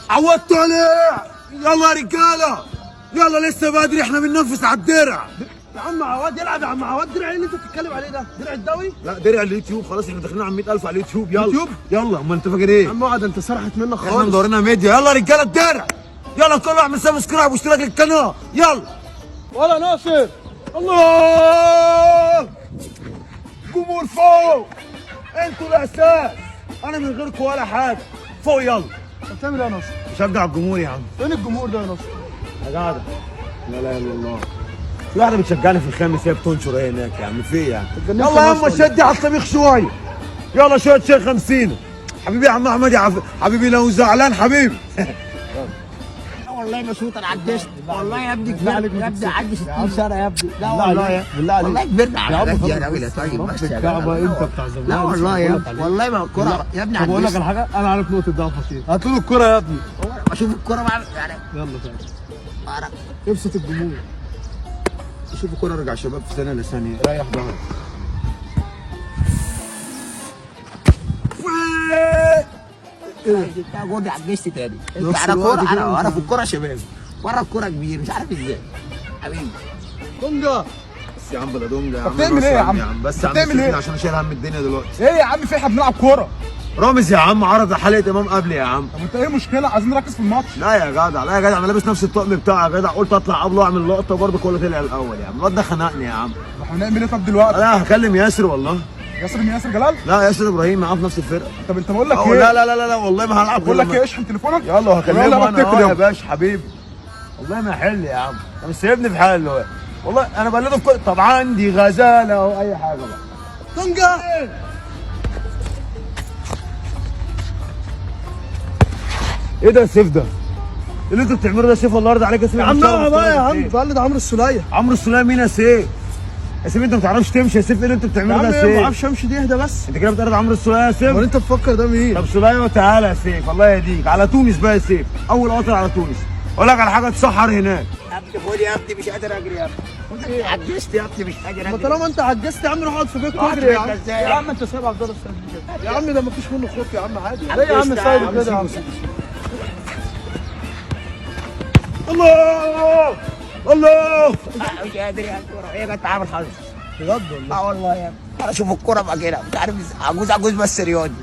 عودتوا عليه. يلا يا رجاله، يلا لسه بدري، احنا بننفس على الدرع. يا عم عواد يلعب، يا عم عواد. درع ايه اللي انت بتتكلم عليه ده؟ درع الدوي؟ لا درع اليوتيوب، خلاص احنا داخلين على 100,000 على اليوتيوب. يلا يوتيوب؟ يلا، امال انت فاكر ايه؟ يا عم اقعد، انت سرحت منك احنا خالص. مدورينها ميديا. يلا يا رجاله الدرع، يلا كل واحد من سبسكرايب واشتراك القناه. يلا ولا ناصر. الله، جمهور فوق، انتوا الاساس، انا من غيركم ولا حاجه. فوق يلا. انت بتعمل ايه يا ناصر؟ شجع الجمهور يا عم. فين الجمهور ده يا ناصر؟ يا جدع، لا اله الا الله، في واحده بتشجعني في الخامس، هي بتنشر ايه هناك يا عم؟ في ايه يعني؟ اتجننت يلا يا يا عم ناصر. شدي على الطبيخ شويه. يلا شويه شيخ 50. حبيبي يا عم احمد، يا حبيبي لو زعلان حبيبي. والله مبسوط. انا عجزت والله يا ابني، بالله عليك كبرت ما يا ابني، تكسب. عندي 60 سنه يا ابني. لا بالله والله عليك، بالله عليك. والله كبرنا على يا عم الحاجات دي يا خلاص راجل يا طيب. ربك بس يا الكعبه، جدع. انت بتاع زمان. لا والله يا ابني، والله ما لا. الكوره يا ابني طب اقول لك عجزت. على حاجه، انا عارف نقطه ضعفك ايه. هات له الكوره يا ابني. بشوف الكوره بعمل يعني يلا تعالى بعرف. ابسط الجمهور. شوف الكوره، ارجع شباب في ثانيه لثانيه، ريح ظهرك. انت جودي عجزت تاني. انت نفس انا الوقت كوره، كده انا انت. في الكوره شباب، ورا الكوره كبير، مش عارف ازاي حبيبي. دونجا. بس يا عم بلا دونجا يا عم. بتعمل ايه يا عم؟ بس يا عم بتعمل ايه؟ سيبني عشان اشيل هم الدنيا دلوقتي. ايه يا عم، في احنا بنلعب كوره. رامز يا عم عرض حلقه امام قبلي يا عم. طب انت ايه المشكله؟ عايزين نركز في الماتش. لا يا جدع، لا يا جدع، انا لابس نفس الطقم بتاعي يا جدع، قلت اطلع قبله اعمل لقطه، برضه كله طلع الاول يا عم. الواد ده خنقني يا عم. طب احنا هنعمل ايه طب دلوقتي؟ لا هكلم ياسر والله. ياسر مين؟ ياسر جلال؟ لا ياسر ابراهيم معاه في نفس الفرقه. طب انت بقول لك أو ايه؟ لا لا لا لا لا والله ما هلعب. بقول لك ايه، اشحن تليفونك. يلا يلا هكلمه بقى انا اتكل يا يلا. باشا حبيبي. والله ما يحل يا عم، انت مش سايبني في حالي دلوقتي. والله انا بقلده في كل، طب عندي غزاله او اي حاجه بقى. دونجا. ايه ده يا سيف ده؟ ايه اللي انتوا بتعملوه ده يا سيف؟ الله يرضى عليك يا سيف. يا عم اقعد بقى يا عم، بقلد عمرو السوليه. عمرو السوليه مين يا سيف؟ يا سيف انت ما بتعرفش تمشي يا سيف، ايه اللي انتوا يا بتعملوه عم ده يا ايه، ما سيف؟ بعرفش امشي، دي اهدى بس. انت كده بتقلد عمرو السوليه يا سيف؟ امال انت مفكر ده مين؟ طب سوليه وتعالى يا سيف، الله يهديك. على تونس بقى يا سيف، اول قطر على تونس. اقول لك على حاجه تسحر هناك. يا ابني خد يا ابني، مش قادر اجري يا ابني. عجزت يا ابني، مش قادر ما اجري. طالما انت عجزت يا عم، روح اقعد في بيتك اقعد واجري يا في عم. بيتك ازاي؟ يا عم انت سايب عبد الله السعيد كده. يا عم ده مفيش منه خوف يا عم، عادي. عجزت ليه يا عم يا سايب عم؟ كده يا عم؟ الله الله. مش قادر يا الكوره، هي جت عامل حظ. بجد والله. اه والله يا ابني، انا اشوف الكوره بقى كده، مش عارف عجوز عجوز بس رياضي.